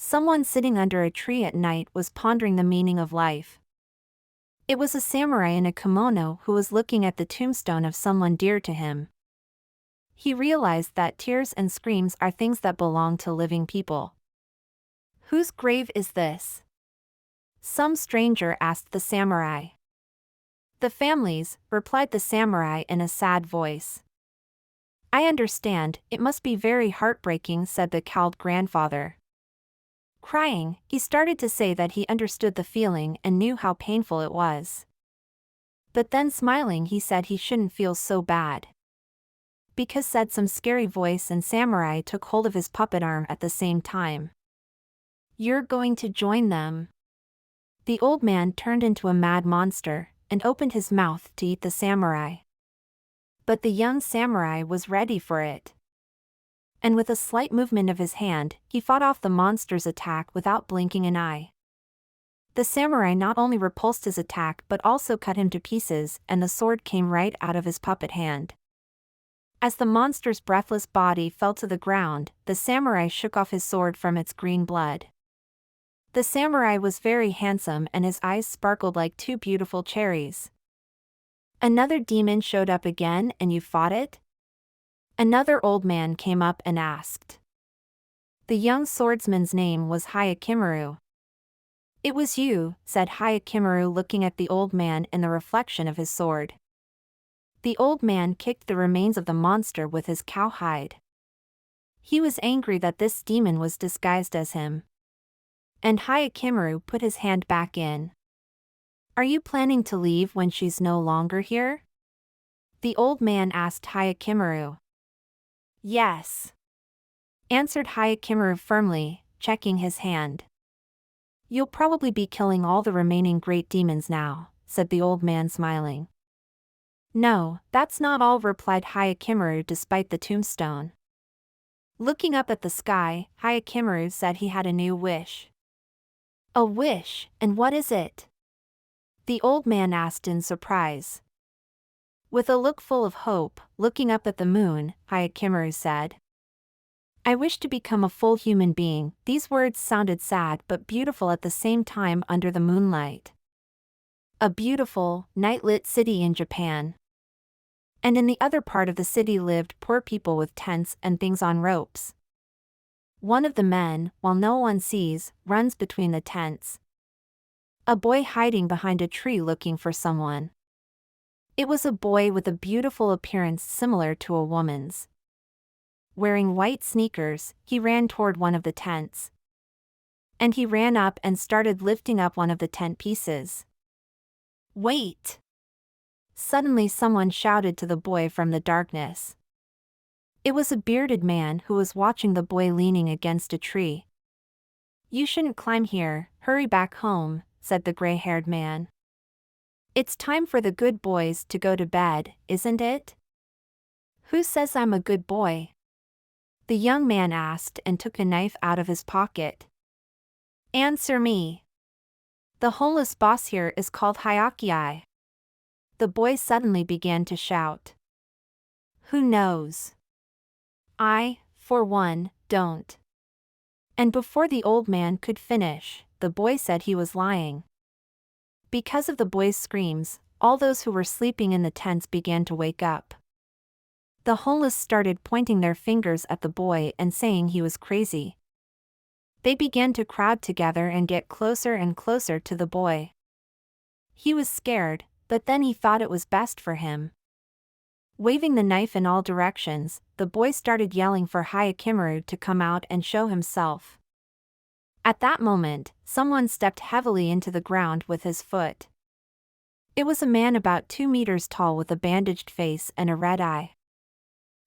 Someone sitting under a tree at night was pondering the meaning of life. It was a samurai in a kimono who was looking at the tombstone of someone dear to him. He realized that tears and screams are things that belong to living people. "Whose grave is this?" some stranger asked the samurai. "The family's," replied the samurai in a sad voice. "I understand, it must be very heartbreaking," said the cowled grandfather. Crying, he started to say that he understood the feeling and knew how painful it was. But then smiling he said he shouldn't feel so bad. "Because," said some scary voice, and samurai took hold of his puppet arm at the same time. "You're going to join them." The old man turned into a mad monster, and opened his mouth to eat the samurai. But the young samurai was ready for it. And with a slight movement of his hand, he fought off the monster's attack without blinking an eye. The samurai not only repulsed his attack but also cut him to pieces, and the sword came right out of his puppet hand. As the monster's breathless body fell to the ground, the samurai shook off his sword from its green blood. The samurai was very handsome and his eyes sparkled like two beautiful cherries. "Another demon showed up again and you fought it?" Another old man came up and asked. The young swordsman's name was Hayakimaru. "It was you," said Hayakimaru, looking at the old man in the reflection of his sword. The old man kicked the remains of the monster with his cowhide. He was angry that this demon was disguised as him. And Hayakimaru put his hand back in. "Are you planning to leave when she's no longer here?" the old man asked Hayakimaru. "Yes," answered Hayakimaru firmly, checking his hand. "You'll probably be killing all the remaining great demons now," said the old man, smiling. "No, that's not all," replied Hayakimaru despite the tombstone. Looking up at the sky, Hayakimaru said he had a new wish. "A wish, and what is it?" the old man asked in surprise. With a look full of hope, looking up at the moon, Hayakimaru said, "I wish to become a full human being." These words sounded sad but beautiful at the same time under the moonlight. A beautiful, night-lit city in Japan. And in the other part of the city lived poor people with tents and things on ropes. One of the men, while no one sees, runs between the tents. A boy hiding behind a tree looking for someone. It was a boy with a beautiful appearance similar to a woman's. Wearing white sneakers, he ran toward one of the tents. And he ran up and started lifting up one of the tent pieces. "Wait!" Suddenly someone shouted to the boy from the darkness. It was a bearded man who was watching the boy leaning against a tree. "You shouldn't climb here, hurry back home," said the gray-haired man. "It's time for the good boys to go to bed, isn't it?" "Who says I'm a good boy?" the young man asked and took a knife out of his pocket. "Answer me. The homeless boss here is called Hyakki." The boy suddenly began to shout. "Who knows? I, for one, don't." And before the old man could finish, the boy said he was lying. Because of the boy's screams, all those who were sleeping in the tents began to wake up. The homeless started pointing their fingers at the boy and saying he was crazy. They began to crowd together and get closer and closer to the boy. He was scared, but then he thought it was best for him. Waving the knife in all directions, the boy started yelling for Hayakimaru to come out and show himself. At that moment, someone stepped heavily into the ground with his foot. It was a man about 2 meters tall with a bandaged face and a red eye.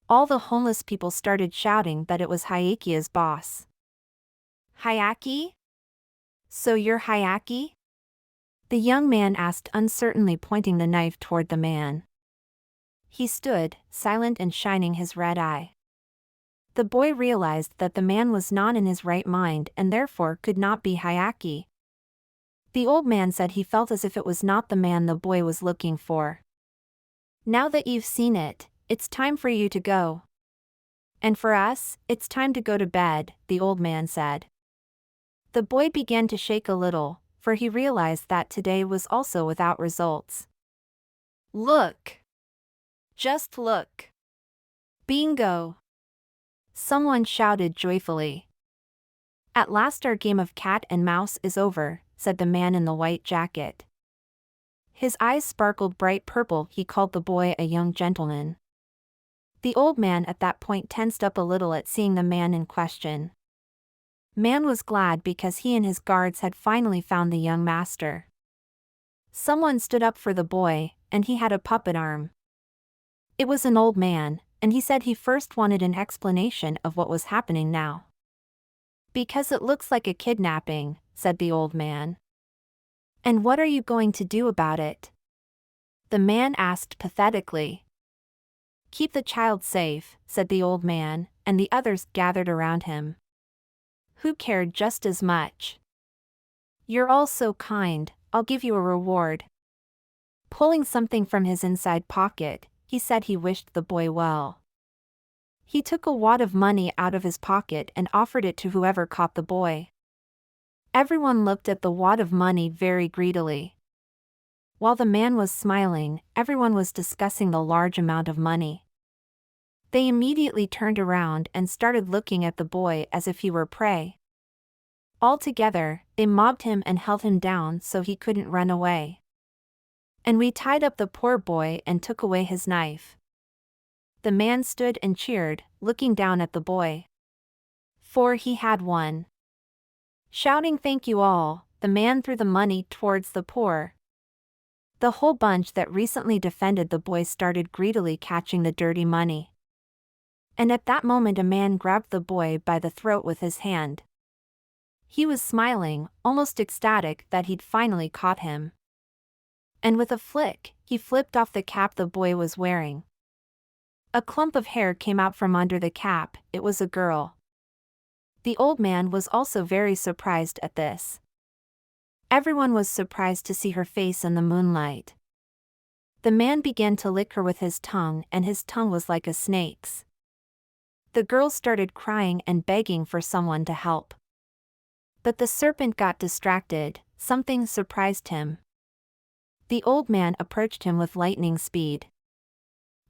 All the homeless people started shouting that it was Hayaki's boss. "Hyakki? So you're Hyakki?" the young man asked uncertainly, pointing the knife toward the man. He stood, silent and shining his red eye. The boy realized that the man was not in his right mind and therefore could not be Hyakki. The old man said he felt as if it was not the man the boy was looking for. "Now that you've seen it, it's time for you to go. And for us, it's time to go to bed," the old man said. The boy began to shake a little, for he realized that today was also without results. Look! Just look! Bingo! Someone shouted joyfully. At last our game of cat and mouse is over, said the man in the white jacket. His eyes sparkled bright purple. He called the boy a young gentleman. The old man at that point tensed up a little at seeing the man in question. Man was glad because he and his guards had finally found the young master. Someone stood up for the boy, and he had a puppet arm. It was an old man, and he said he first wanted an explanation of what was happening now. Because it looks like a kidnapping, said the old man. And what are you going to do about it? The man asked pathetically. Keep the child safe, said the old man, and the others gathered around him. Who cared just as much? You're all so kind, I'll give you a reward. Pulling something from his inside pocket, he said he wished the boy well. He took a wad of money out of his pocket and offered it to whoever caught the boy. Everyone looked at the wad of money very greedily. While the man was smiling, everyone was discussing the large amount of money. They immediately turned around and started looking at the boy as if he were prey. Altogether, they mobbed him and held him down so he couldn't run away. And we tied up the poor boy and took away his knife. The man stood and cheered, looking down at the boy. For he had one. Shouting thank you all, the man threw the money towards the poor. The whole bunch that recently defended the boy started greedily catching the dirty money. And at that moment a man grabbed the boy by the throat with his hand. He was smiling, almost ecstatic that he'd finally caught him. And with a flick, he flipped off the cap the boy was wearing. A clump of hair came out from under the cap. It was a girl. The old man was also very surprised at this. Everyone was surprised to see her face in the moonlight. The man began to lick her with his tongue, and his tongue was like a snake's. The girl started crying and begging for someone to help. But the serpent got distracted. Something surprised him. The old man approached him with lightning speed.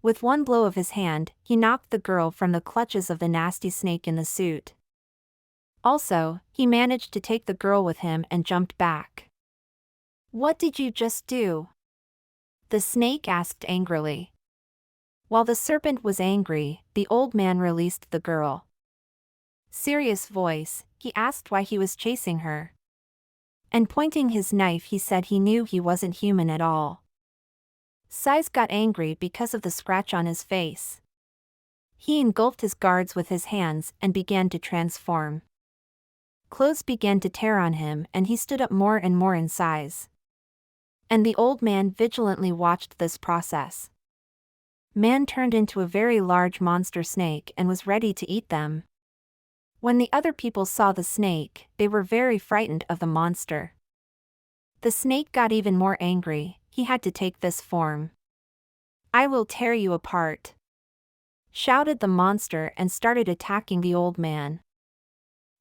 With one blow of his hand, he knocked the girl from the clutches of the nasty snake in the suit. Also, he managed to take the girl with him and jumped back. What did you just do? The snake asked angrily. While the serpent was angry, the old man released the girl. Serious voice, he asked why he was chasing her. And pointing his knife he said he knew he wasn't human at all. Size got angry because of the scratch on his face. He engulfed his guards with his hands and began to transform. Clothes began to tear on him and he stood up more and more in size. And the old man vigilantly watched this process. Man turned into a very large monster snake and was ready to eat them. When the other people saw the snake, they were very frightened of the monster. The snake got even more angry. He had to take this form. I will tear you apart, shouted the monster and started attacking the old man.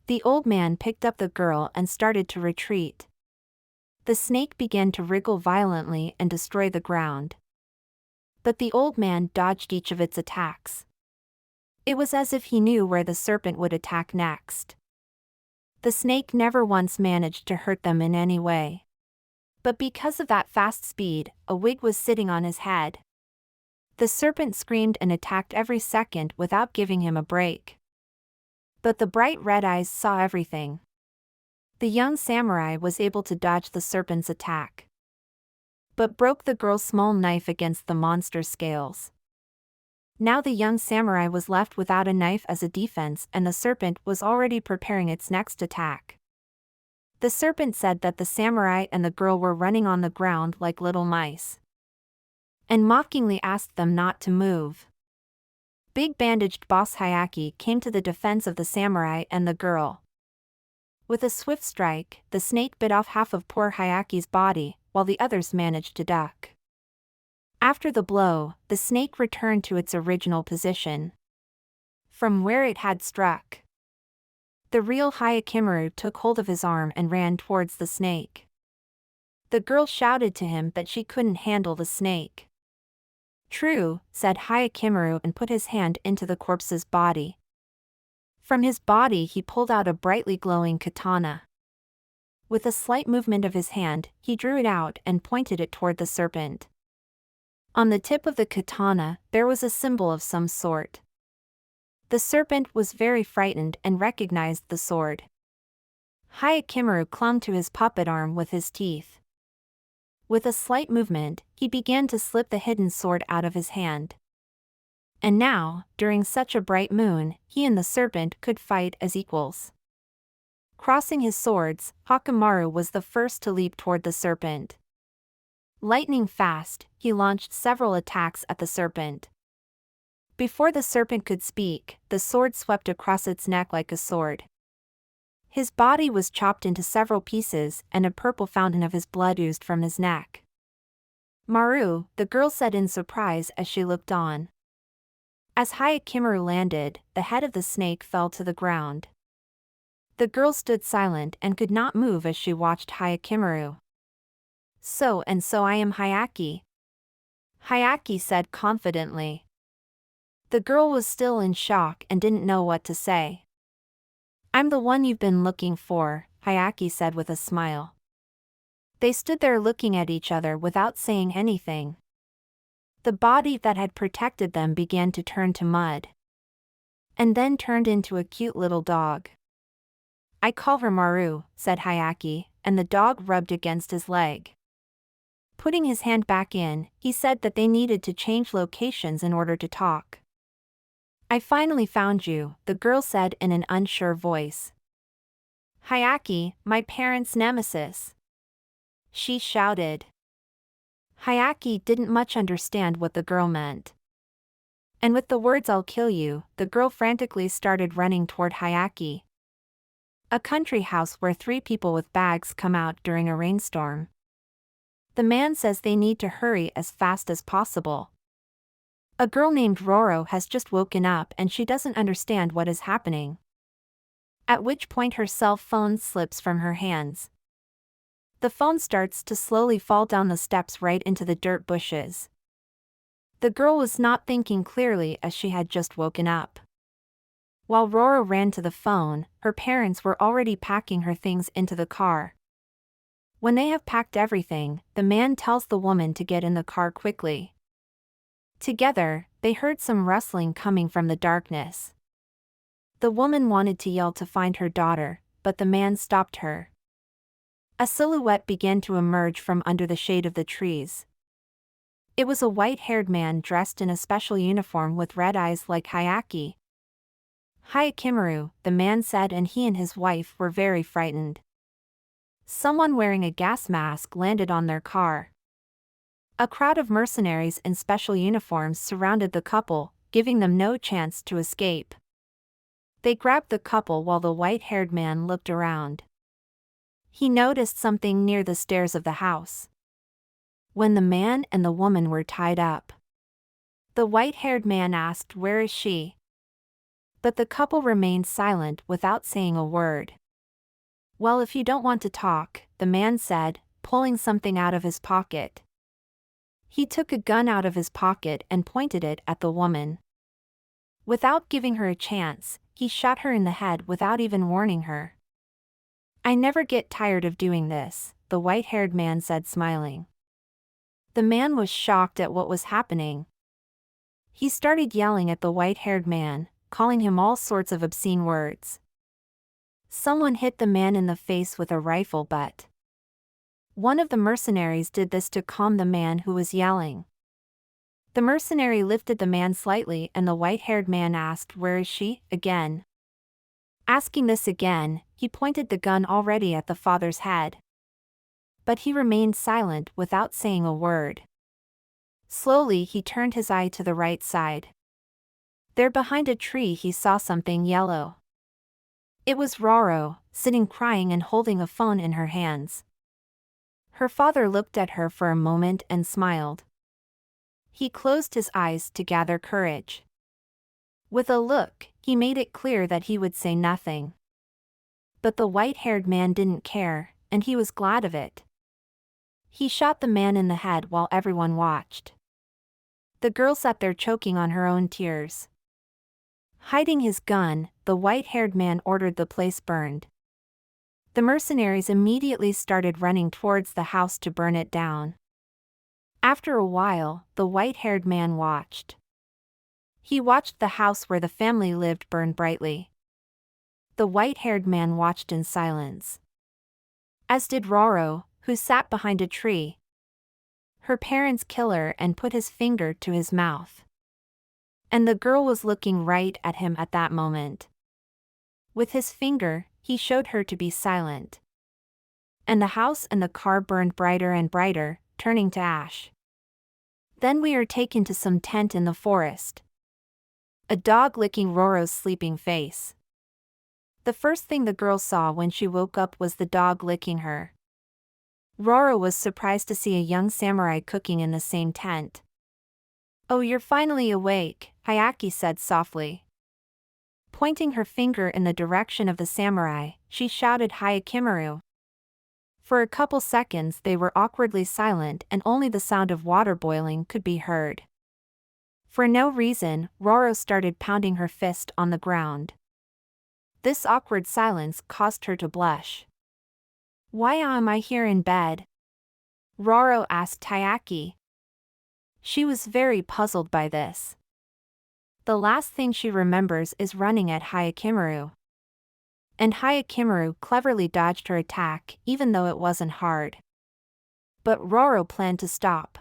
The old man picked up the girl and started to retreat. The snake began to wriggle violently and destroy the ground. But the old man dodged each of its attacks. It was as if he knew where the serpent would attack next. The snake never once managed to hurt them in any way. But because of that fast speed, a wig was sitting on his head. The serpent screamed and attacked every second without giving him a break. But the bright red eyes saw everything. The young samurai was able to dodge the serpent's attack, but broke the girl's small knife against the monster's scales. Now the young samurai was left without a knife as a defense and the serpent was already preparing its next attack. The serpent said that the samurai and the girl were running on the ground like little mice, and mockingly asked them not to move. Big bandaged boss Hyaki came to the defense of the samurai and the girl. With a swift strike, the snake bit off half of poor Hyaki's body, while the others managed to duck. After the blow, the snake returned to its original position, from where it had struck. The real Hayakimaru took hold of his arm and ran towards the snake. The girl shouted to him that she couldn't handle the snake. "True," said Hayakimaru and put his hand into the corpse's body. From his body he pulled out a brightly glowing katana. With a slight movement of his hand, he drew it out and pointed it toward the serpent. On the tip of the katana, there was a symbol of some sort. The serpent was very frightened and recognized the sword. Hayakimaru clung to his puppet arm with his teeth. With a slight movement, he began to slip the hidden sword out of his hand. And now, during such a bright moon, he and the serpent could fight as equals. Crossing his swords, Hakimaru was the first to leap toward the serpent. Lightning fast, he launched several attacks at the serpent. Before the serpent could speak, the sword swept across its neck like a sword. His body was chopped into several pieces and a purple fountain of his blood oozed from his neck. "Maru," the girl said in surprise as she looked on. As Hayakimaru landed, the head of the snake fell to the ground. The girl stood silent and could not move as she watched Hayakimaru. So I am Hayaki," Hayaki said confidently. The girl was still in shock and didn't know what to say. "I'm the one you've been looking for," Hayaki said with a smile. They stood there looking at each other without saying anything. The body that had protected them began to turn to mud. And then turned into a cute little dog. "I call her Maru," said Hayaki, and the dog rubbed against his leg. Putting his hand back in, he said that they needed to change locations in order to talk. "I finally found you," the girl said in an unsure voice. "Hayaki, my parents' nemesis," she shouted. Hayaki didn't much understand what the girl meant. And with the words "I'll kill you," the girl frantically started running toward Hayaki. A country house where 3 people with bags come out during a rainstorm. The man says they need to hurry as fast as possible. A girl named Roro has just woken up and she doesn't understand what is happening. At which point her cell phone slips from her hands. The phone starts to slowly fall down the steps right into the dirt bushes. The girl was not thinking clearly as she had just woken up. While Roro ran to the phone, her parents were already packing her things into the car. When they have packed everything, the man tells the woman to get in the car quickly. Together, they heard some rustling coming from the darkness. The woman wanted to yell to find her daughter, but the man stopped her. A silhouette began to emerge from under the shade of the trees. It was a white-haired man dressed in a special uniform with red eyes like Hayaki. "Hayakimaru," the man said, and he and his wife were very frightened. Someone wearing a gas mask landed on their car. A crowd of mercenaries in special uniforms surrounded the couple, giving them no chance to escape. They grabbed the couple while the white-haired man looked around. He noticed something near the stairs of the house. When the man and the woman were tied up, the white-haired man asked, "Where is she?" But the couple remained silent without saying a word. "Well, if you don't want to talk," the man said, pulling something out of his pocket. He took a gun out of his pocket and pointed it at the woman. Without giving her a chance, he shot her in the head without even warning her. "I never get tired of doing this," the white-haired man said, smiling. The man was shocked at what was happening. He started yelling at the white-haired man, calling him all sorts of obscene words. Someone hit the man in the face with a rifle butt. One of the mercenaries did this to calm the man who was yelling. The mercenary lifted the man slightly and the white-haired man asked, "Where is she?" again. Asking this again, he pointed the gun already at the father's head. But he remained silent without saying a word. Slowly he turned his eye to the right side. There behind a tree he saw something yellow. It was Roro, sitting crying and holding a phone in her hands. Her father looked at her for a moment and smiled. He closed his eyes to gather courage. With a look, he made it clear that he would say nothing. But the white-haired man didn't care, and he was glad of it. He shot the man in the head while everyone watched. The girl sat there choking on her own tears. Hiding his gun, the white-haired man ordered the place burned. The mercenaries immediately started running towards the house to burn it down. After a while, the white-haired man watched. He watched the house where the family lived burn brightly. The white-haired man watched in silence. As did Roro, who sat behind a tree. Her parents killed her and put his finger to his mouth. And the girl was looking right at him at that moment. With his finger, he showed her to be silent. And the house and the car burned brighter and brighter, turning to ash. Then we are taken to some tent in the forest. A dog licking Roro's sleeping face. The first thing the girl saw when she woke up was the dog licking her. Roro was surprised to see a young samurai cooking in the same tent. "Oh, you're finally awake," Hayaki said softly. Pointing her finger in the direction of the samurai, she shouted Hayakimaru. For a couple seconds they were awkwardly silent and only the sound of water boiling could be heard. For no reason, Roro started pounding her fist on the ground. This awkward silence caused her to blush. "Why am I here in bed?" Roro asked Hayaki. She was very puzzled by this. The last thing she remembers is running at Hayakimaru. And Hayakimaru cleverly dodged her attack even though it wasn't hard. But Roro planned to stop.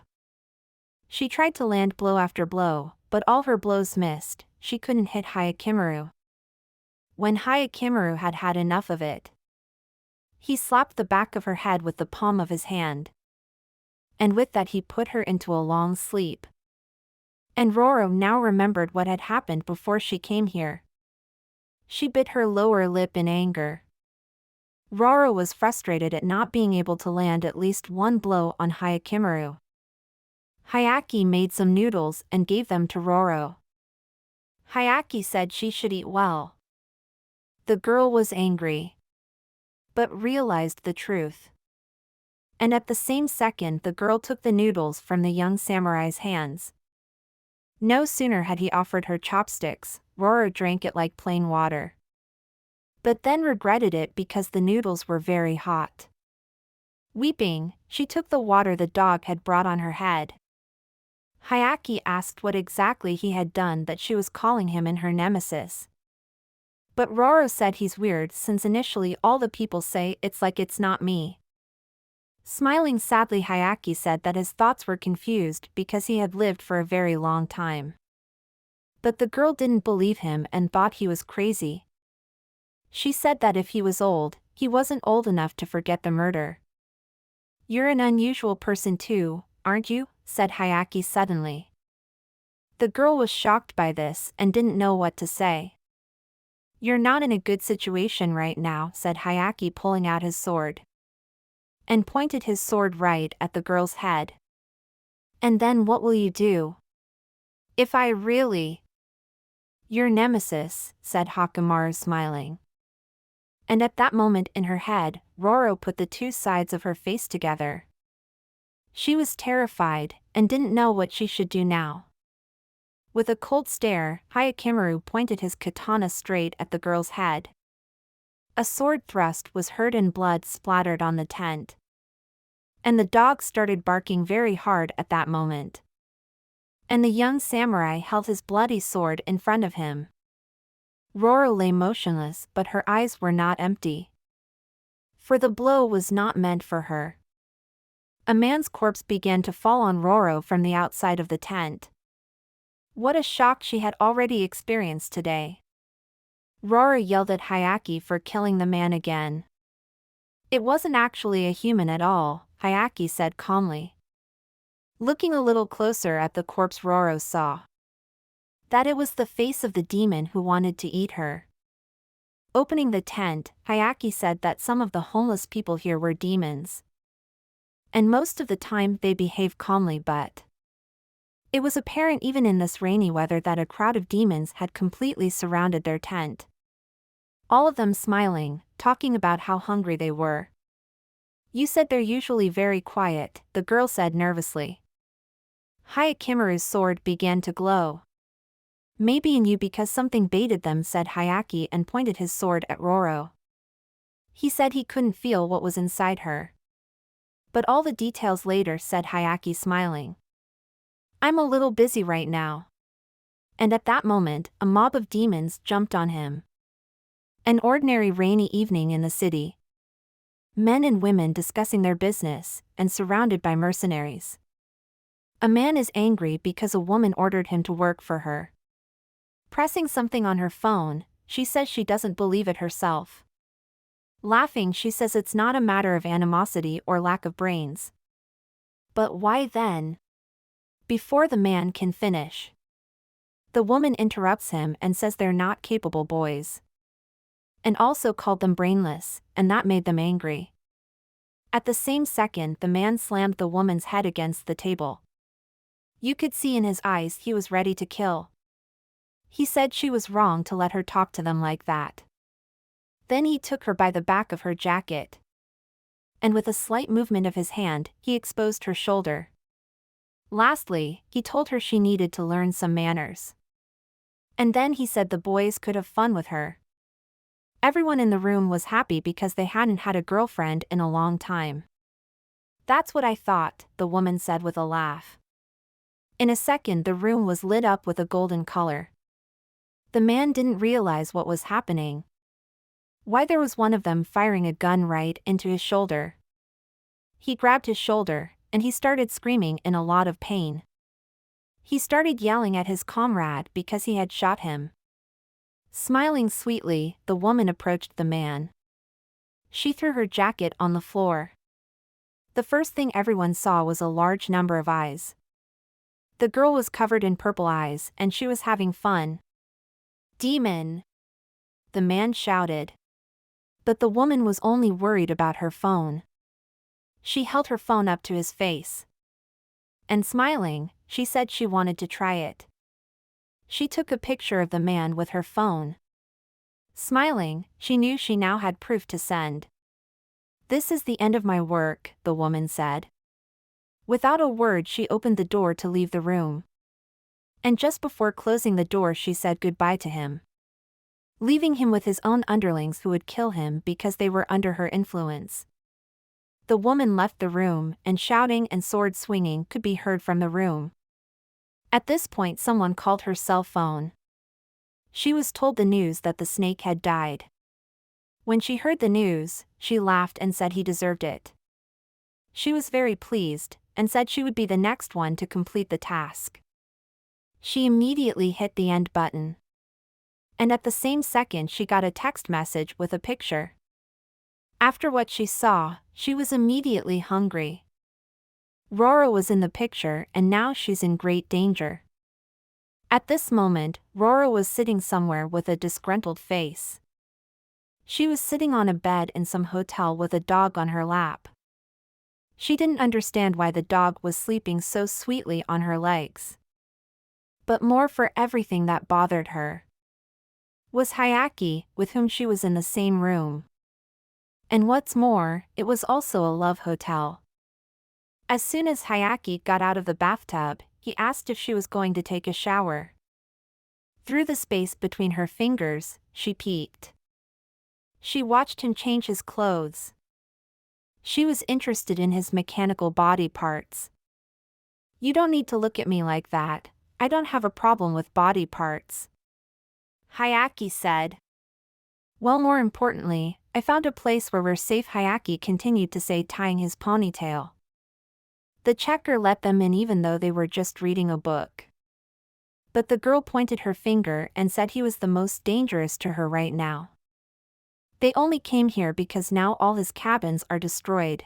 She tried to land blow after blow, but all her blows missed. She couldn't hit Hayakimaru. When Hayakimaru had had enough of it, he slapped the back of her head with the palm of his hand. And with that he put her into a long sleep. And Roro now remembered what had happened before she came here. She bit her lower lip in anger. Roro was frustrated at not being able to land at least one blow on Hayakimaru. Hayaki made some noodles and gave them to Roro. Hayaki said she should eat well. The girl was angry, but realized the truth. And at the same second the girl took the noodles from the young samurai's hands. No sooner had he offered her chopsticks, Roro drank it like plain water. But then regretted it because the noodles were very hot. Weeping, she took the water the dog had brought on her head. Hayaki asked what exactly he had done that she was calling him in her nemesis. But Roro said he's weird since initially all the people say it's like it's not me. Smiling sadly, Hayaki said that his thoughts were confused because he had lived for a very long time. But the girl didn't believe him and thought he was crazy. She said that if he was old, he wasn't old enough to forget the murder. "You're an unusual person too, aren't you?" said Hayaki suddenly. The girl was shocked by this and didn't know what to say. "You're not in a good situation right now," said Hayaki, pulling out his sword. And pointed his sword right at the girl's head. "And then what will you do? If I really..." "Your nemesis," said Hakumaru smiling. And at that moment in her head, Roro put the two sides of her face together. She was terrified, and didn't know what she should do now. With a cold stare, Hayakimaru pointed his katana straight at the girl's head. A sword thrust was heard and blood splattered on the tent. And the dog started barking very hard at that moment. And the young samurai held his bloody sword in front of him. Roro lay motionless, but her eyes were not empty. For the blow was not meant for her. A man's corpse began to fall on Roro from the outside of the tent. What a shock she had already experienced today. Roro yelled at Hayaki for killing the man again. "It wasn't actually a human at all," Hayaki said calmly. Looking a little closer at the corpse, Roro saw that it was the face of the demon who wanted to eat her. Opening the tent, Hayaki said that some of the homeless people here were demons. And most of the time they behave calmly, but it was apparent even in this rainy weather that a crowd of demons had completely surrounded their tent. All of them smiling, talking about how hungry they were. You said they're usually very quiet, the girl said nervously. Hayakimaru's sword began to glow. Maybe in you because something baited them, said Hayaki and pointed his sword at Roro. He said he couldn't feel what was inside her. But all the details later, said Hayaki smiling. I'm a little busy right now. And at that moment, a mob of demons jumped on him. An ordinary rainy evening in the city. Men and women discussing their business, and surrounded by mercenaries. A man is angry because a woman ordered him to work for her. Pressing something on her phone, she says she doesn't believe it herself. Laughing, she says it's not a matter of animosity or lack of brains. But why then? Before the man can finish, the woman interrupts him and says they're not capable boys. And also called them brainless, and that made them angry. At the same second, the man slammed the woman's head against the table. You could see in his eyes he was ready to kill. He said she was wrong to let her talk to them like that. Then he took her by the back of her jacket. And with a slight movement of his hand, he exposed her shoulder. Lastly, he told her she needed to learn some manners. And then he said the boys could have fun with her. Everyone in the room was happy because they hadn't had a girlfriend in a long time. That's what I thought, the woman said with a laugh. In a second, the room was lit up with a golden color. The man didn't realize what was happening. Why there was one of them firing a gun right into his shoulder. He grabbed his shoulder, and he started screaming in a lot of pain. He started yelling at his comrade because he had shot him. Smiling sweetly, the woman approached the man. She threw her jacket on the floor. The first thing everyone saw was a large number of eyes. The girl was covered in purple eyes, and she was having fun. Demon! The man shouted. But the woman was only worried about her phone. She held her phone up to his face. And smiling, she said she wanted to try it. She took a picture of the man with her phone. Smiling, she knew she now had proof to send. This is the end of my work, the woman said. Without a word, she opened the door to leave the room. And just before closing the door, she said goodbye to him, leaving him with his own underlings who would kill him because they were under her influence. The woman left the room, and shouting and sword swinging could be heard from the room. At this point, someone called her cell phone. She was told the news that the snake had died. When she heard the news, she laughed and said he deserved it. She was very pleased, and said she would be the next one to complete the task. She immediately hit the end button. And at the same second, she got a text message with a picture. After what she saw, she was immediately hungry. Roro was in the picture, and now she's in great danger. At this moment, Roro was sitting somewhere with a disgruntled face. She was sitting on a bed in some hotel with a dog on her lap. She didn't understand why the dog was sleeping so sweetly on her legs. But more for everything that bothered her was Hayaki, with whom she was in the same room. And what's more, it was also a love hotel. As soon as Hayaki got out of the bathtub, he asked if she was going to take a shower. Through the space between her fingers, she peeked. She watched him change his clothes. She was interested in his mechanical body parts. You don't need to look at me like that, I don't have a problem with body parts, Hayaki said. Well, more importantly, I found a place where we're safe, Hayaki continued to say, tying his ponytail. The checker let them in even though they were just reading a book. But the girl pointed her finger and said he was the most dangerous to her right now. They only came here because now all his cabins are destroyed.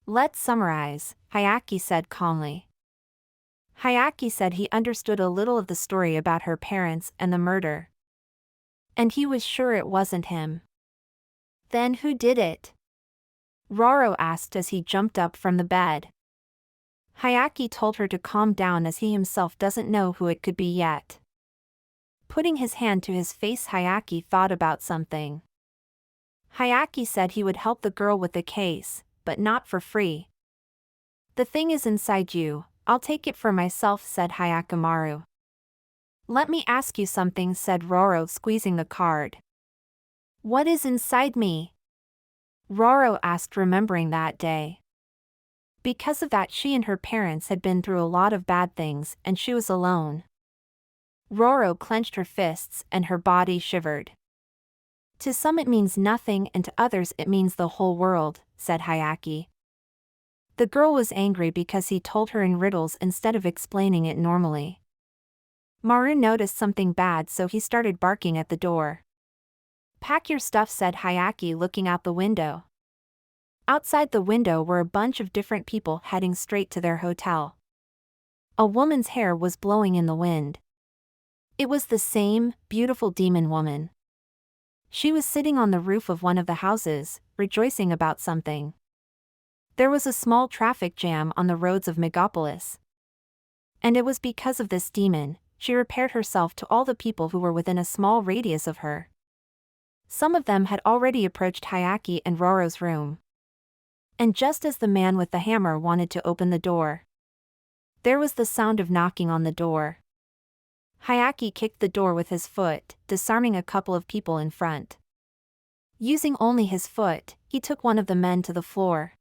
Let's summarize, Hayaki said calmly. Hayaki said he understood a little of the story about her parents and the murder. And he was sure it wasn't him. Then who did it? Roro asked as he jumped up from the bed. Hayaki told her to calm down as he himself doesn't know who it could be yet. Putting his hand to his face, Hayaki thought about something. Hayaki said he would help the girl with the case, but not for free. The thing is inside you, I'll take it for myself, said Hyakamaru. Let me ask you something, said Roro, squeezing the card. What is inside me? Roro asked, remembering that day. Because of that, she and her parents had been through a lot of bad things, and she was alone. Roro clenched her fists and her body shivered. To some it means nothing and to others it means the whole world, said Hayaki. The girl was angry because he told her in riddles instead of explaining it normally. Maru noticed something bad, so he started barking at the door. Pack your stuff, said Hayaki, looking out the window. Outside the window were a bunch of different people heading straight to their hotel. A woman's hair was blowing in the wind. It was the same, beautiful demon woman. She was sitting on the roof of one of the houses, rejoicing about something. There was a small traffic jam on the roads of Megapolis. And it was because of this demon, she repaired herself to all the people who were within a small radius of her. Some of them had already approached Hayaki and Roro's room. And just as the man with the hammer wanted to open the door, there was the sound of knocking on the door. Hayaki kicked the door with his foot, disarming a couple of people in front. Using only his foot, he took one of the men to the floor.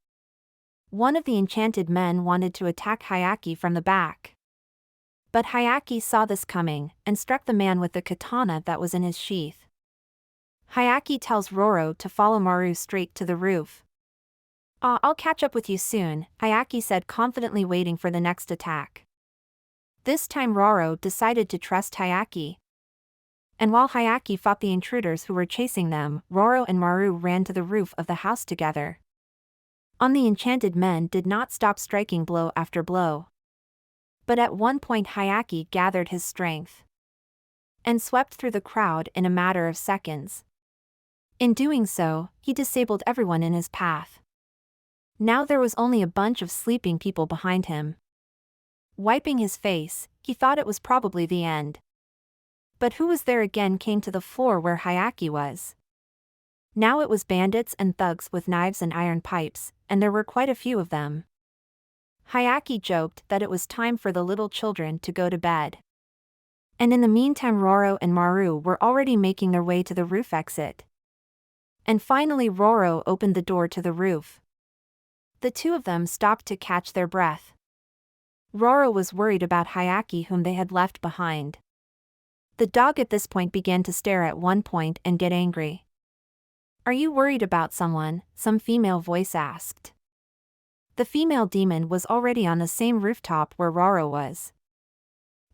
One of the enchanted men wanted to attack Hayaki from the back. But Hayaki saw this coming, and struck the man with the katana that was in his sheath. Hayaki tells Roro to follow Maru straight to the roof. I'll catch up with you soon, Hayaki said, confidently waiting for the next attack. This time Roro decided to trust Hayaki. And while Hayaki fought the intruders who were chasing them, Roro and Maru ran to the roof of the house together. The enchanted men did not stop striking blow after blow. But at one point Hayaki gathered his strength and swept through the crowd in a matter of seconds. In doing so, he disabled everyone in his path. Now there was only a bunch of sleeping people behind him. Wiping his face, he thought it was probably the end. But who was there again came to the floor where Hayaki was. Now it was bandits and thugs with knives and iron pipes, and there were quite a few of them. Hayaki joked that it was time for the little children to go to bed. And in the meantime Roro and Maru were already making their way to the roof exit. And finally Roro opened the door to the roof. The two of them stopped to catch their breath. Roro was worried about Hayaki, whom they had left behind. The dog at this point began to stare at one point and get angry. Are you worried about someone? Some female voice asked. The female demon was already on the same rooftop where Roro was.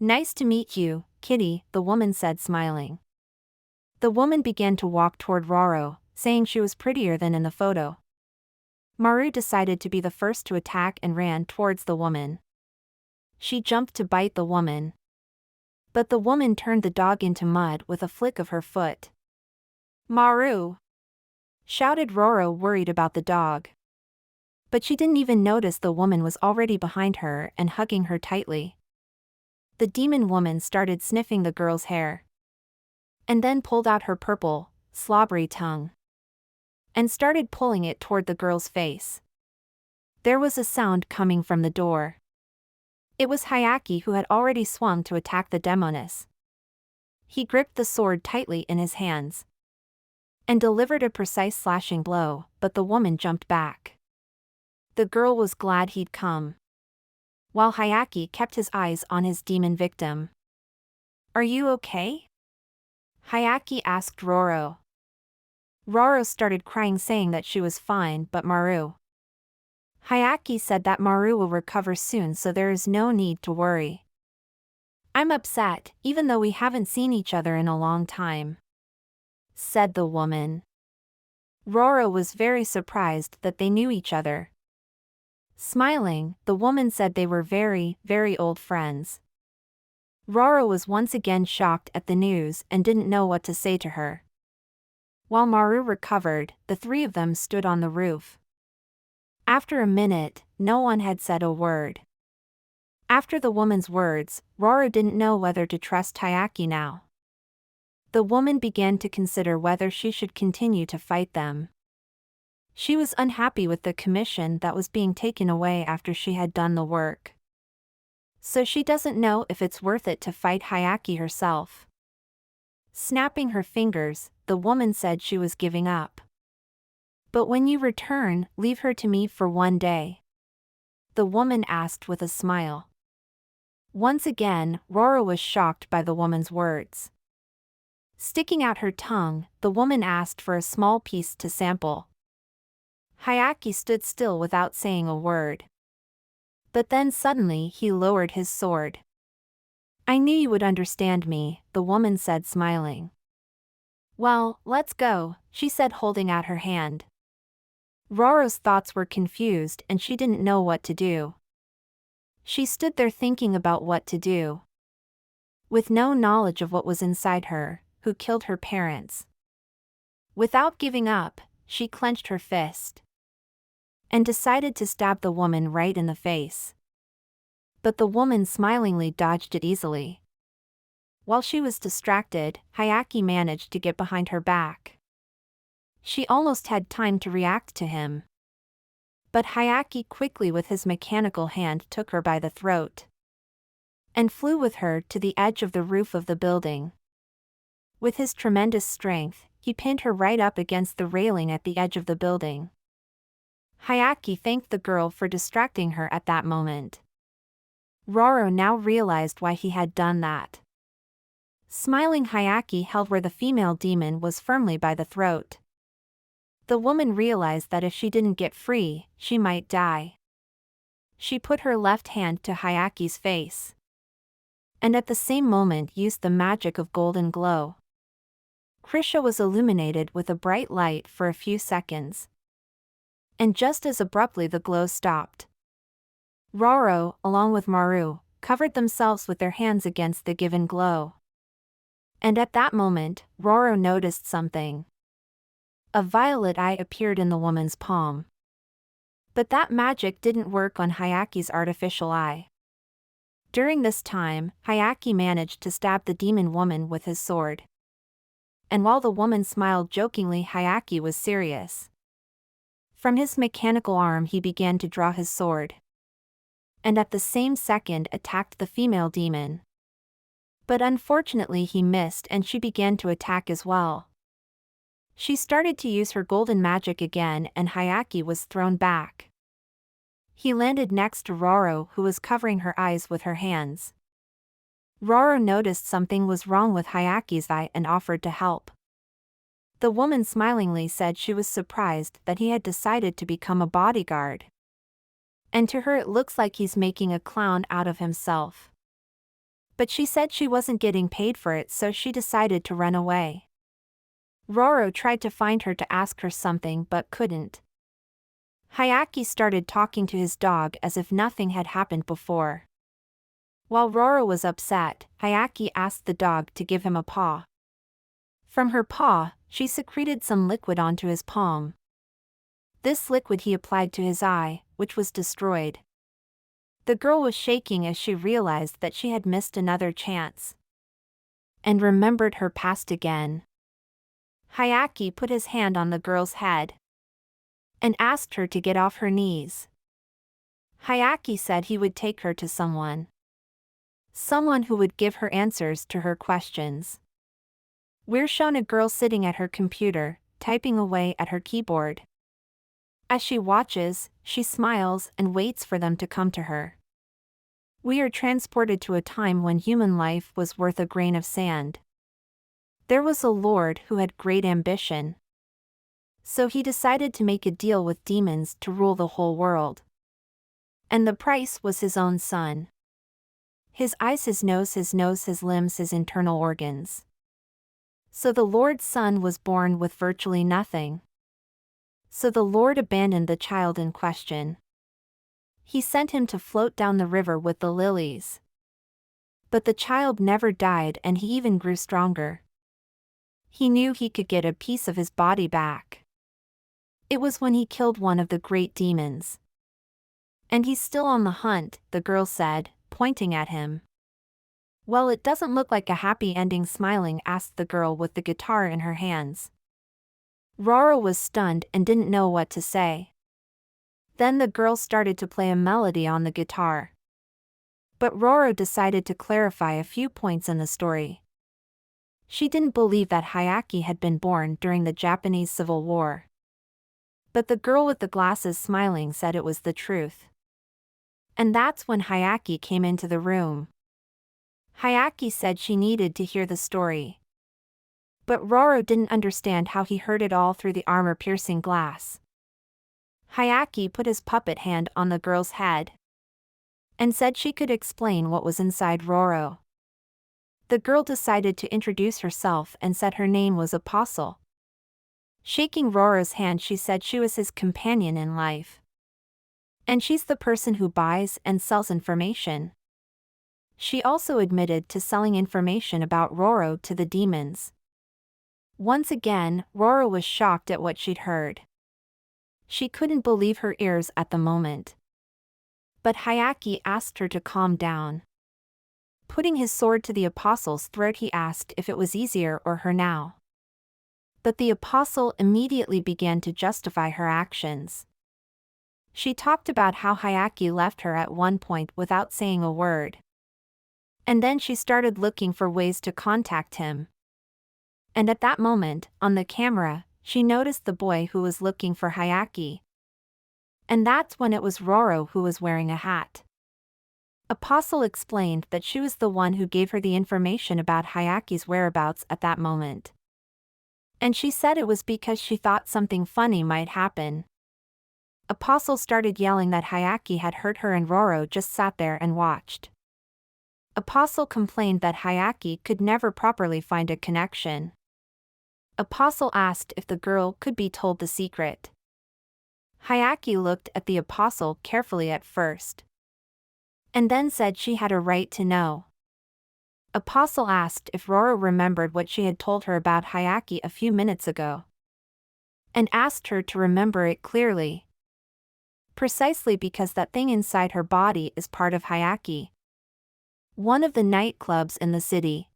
Nice to meet you, Kitty, the woman said, smiling. The woman began to walk toward Roro, saying she was prettier than in the photo. Maru decided to be the first to attack and ran towards the woman. She jumped to bite the woman. But the woman turned the dog into mud with a flick of her foot. Maru! Shouted Roro, worried about the dog. But she didn't even notice the woman was already behind her and hugging her tightly. The demon woman started sniffing the girl's hair. And then pulled out her purple, slobbery tongue. And started pulling it toward the girl's face. There was a sound coming from the door. It was Hayaki, who had already swung to attack the demoness. He gripped the sword tightly in his hands and delivered a precise slashing blow, but the woman jumped back. The girl was glad he'd come, while Hayaki kept his eyes on his demon victim. Are you okay? Hayaki asked Roro. Roro started crying, saying that she was fine, but Maru. Hayaki said that Maru will recover soon, so there is no need to worry. I'm upset, even though we haven't seen each other in a long time, said the woman. Roro was very surprised that they knew each other. Smiling, the woman said they were very, very old friends. Roro was once again shocked at the news and didn't know what to say to her. While Maru recovered, the three of them stood on the roof. After a minute, no one had said a word. After the woman's words, Roro didn't know whether to trust Hayaki now. The woman began to consider whether she should continue to fight them. She was unhappy with the commission that was being taken away after she had done the work. So she doesn't know if it's worth it to fight Hyakki herself. Snapping her fingers, the woman said she was giving up. But when you return, leave her to me for one day. The woman asked with a smile. Once again, Roro was shocked by the woman's words. Sticking out her tongue, the woman asked for a small piece to sample. Hyakki stood still without saying a word. But then suddenly he lowered his sword. I knew you would understand me, the woman said smiling. Well, let's go, she said holding out her hand. Roro's thoughts were confused and she didn't know what to do. She stood there thinking about what to do. With no knowledge of what was inside her, who killed her parents. Without giving up, she clenched her fist. And decided to stab the woman right in the face. But the woman smilingly dodged it easily. While she was distracted, Hyakki managed to get behind her back. She almost had time to react to him. But Hyakki quickly with his mechanical hand took her by the throat. And flew with her to the edge of the roof of the building. With his tremendous strength, he pinned her right up against the railing at the edge of the building. Hyakki thanked the girl for distracting her at that moment. Roro now realized why he had done that. Smiling, Hyakki held where the female demon was firmly by the throat. The woman realized that if she didn't get free, she might die. She put her left hand to Hyakki's face. And at the same moment used the magic of golden glow. Krisha was illuminated with a bright light for a few seconds. And just as abruptly the glow stopped. Roro, along with Maru, covered themselves with their hands against the given glow. And at that moment, Roro noticed something. A violet eye appeared in the woman's palm. But that magic didn't work on Hyakki's artificial eye. During this time, Hyakki managed to stab the demon woman with his sword. And while the woman smiled jokingly, Hyakki was serious. From his mechanical arm he began to draw his sword. And at the same second attacked the female demon. But unfortunately he missed and she began to attack as well. She started to use her golden magic again and Hyakki was thrown back. He landed next to Roro, who was covering her eyes with her hands. Roro noticed something was wrong with Hyakki's eye and offered to help. The woman smilingly said she was surprised that he had decided to become a bodyguard. And to her it looks like he's making a clown out of himself. But she said she wasn't getting paid for it, so she decided to run away. Roro tried to find her to ask her something but couldn't. Hyakki started talking to his dog as if nothing had happened before. While Roro was upset, Hyakki asked the dog to give him a paw. From her paw, she secreted some liquid onto his palm. This liquid he applied to his eye, which was destroyed. The girl was shaking as she realized that she had missed another chance. And remembered her past again. Hyakki put his hand on the girl's head. And asked her to get off her knees. Hyakki said he would take her to someone. Someone who would give her answers to her questions. We're shown a girl sitting at her computer, typing away at her keyboard. As she watches, she smiles and waits for them to come to her. We are transported to a time when human life was worth a grain of sand. There was a lord who had great ambition. So he decided to make a deal with demons to rule the whole world. And the price was his own son. His eyes, his nose, his limbs, his internal organs. So the Lord's son was born with virtually nothing. So the Lord abandoned the child in question. He sent him to float down the river with the lilies. But the child never died and he even grew stronger. He knew he could get a piece of his body back. It was when he killed one of the great demons. And he's still on the hunt, the girl said, pointing at him. Well, it doesn't look like a happy ending, smiling, asked the girl with the guitar in her hands. Roro was stunned and didn't know what to say. Then the girl started to play a melody on the guitar. But Roro decided to clarify a few points in the story. She didn't believe that Hyakki had been born during the Japanese Civil War. But the girl with the glasses, smiling, said it was the truth. And that's when Hyakki came into the room. Hyakki said she needed to hear the story. But Roro didn't understand how he heard it all through the armor-piercing glass. Hyakki put his puppet hand on the girl's head and said she could explain what was inside Roro. The girl decided to introduce herself and said her name was Apostle. Shaking Roro's hand, she said she was his companion in life. And she's the person who buys and sells information. She also admitted to selling information about Roro to the demons. Once again, Roro was shocked at what she'd heard. She couldn't believe her ears at the moment. But Hyakki asked her to calm down. Putting his sword to the apostle's throat, he asked if it was easier or her now. But the apostle immediately began to justify her actions. She talked about how Hyakki left her at one point without saying a word. And then she started looking for ways to contact him. And at that moment, on the camera, she noticed the boy who was looking for Hyakki. And that's when it was Roro who was wearing a hat. Apostle explained that she was the one who gave her the information about Hyakki's whereabouts at that moment. And she said it was because she thought something funny might happen. Apostle started yelling that Hyakki had hurt her, and Roro just sat there and watched. Apostle complained that Hyakki could never properly find a connection. Apostle asked if the girl could be told the secret. Hyakki looked at the apostle carefully at first, and then said she had a right to know. Apostle asked if Roro remembered what she had told her about Hyakki a few minutes ago, and asked her to remember it clearly. Precisely because that thing inside her body is part of Hyakki. One of the nightclubs in the city.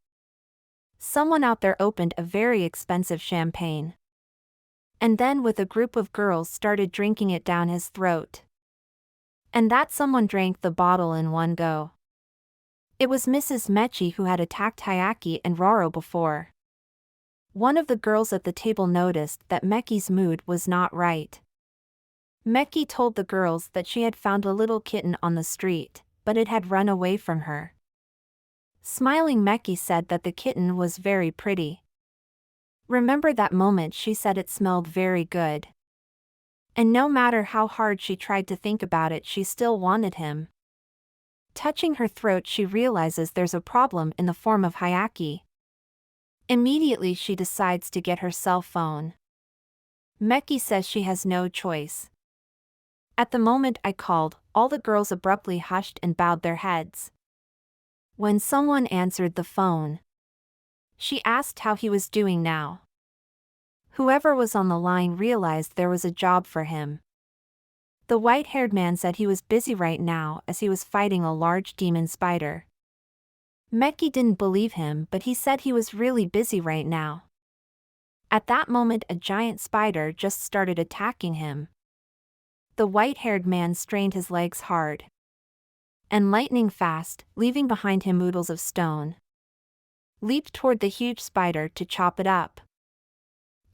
Someone out there opened a very expensive champagne. And then with a group of girls started drinking it down his throat. And that someone drank the bottle in one go. It was Mrs. Mechi who had attacked Hyakki and Roro before. One of the girls at the table noticed that Meki's mood was not right. Meki told the girls that she had found a little kitten on the street, but it had run away from her. Smiling, Meki said that the kitten was very pretty. Remember that moment she said it smelled very good. And no matter how hard she tried to think about it, she still wanted him. Touching her throat, she realizes there's a problem in the form of Hyakki. Immediately she decides to get her cell phone. Meki says she has no choice. At the moment I called, all the girls abruptly hushed and bowed their heads. When someone answered the phone, she asked how he was doing now. Whoever was on the line realized there was a job for him. The white-haired man said he was busy right now as he was fighting a large demon spider. Meki didn't believe him, but he said he was really busy right now. At that moment a giant spider just started attacking him. The white-haired man strained his legs hard. And lightning fast, leaving behind him oodles of stone, leaped toward the huge spider to chop it up.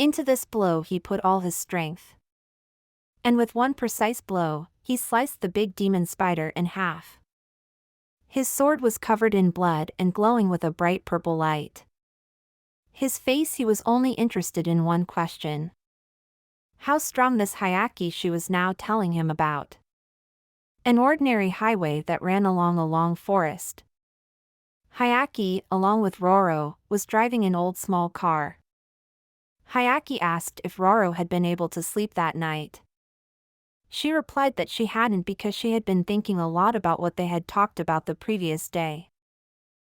Into this blow he put all his strength. And with one precise blow, he sliced the big demon spider in half. His sword was covered in blood and glowing with a bright purple light. His face, he was only interested in one question. How strong this Hyakki she was now telling him about. An ordinary highway that ran along a long forest. Hyakki, along with Roro, was driving an old small car. Hyakki asked if Roro had been able to sleep that night. She replied that she hadn't because she had been thinking a lot about what they had talked about the previous day.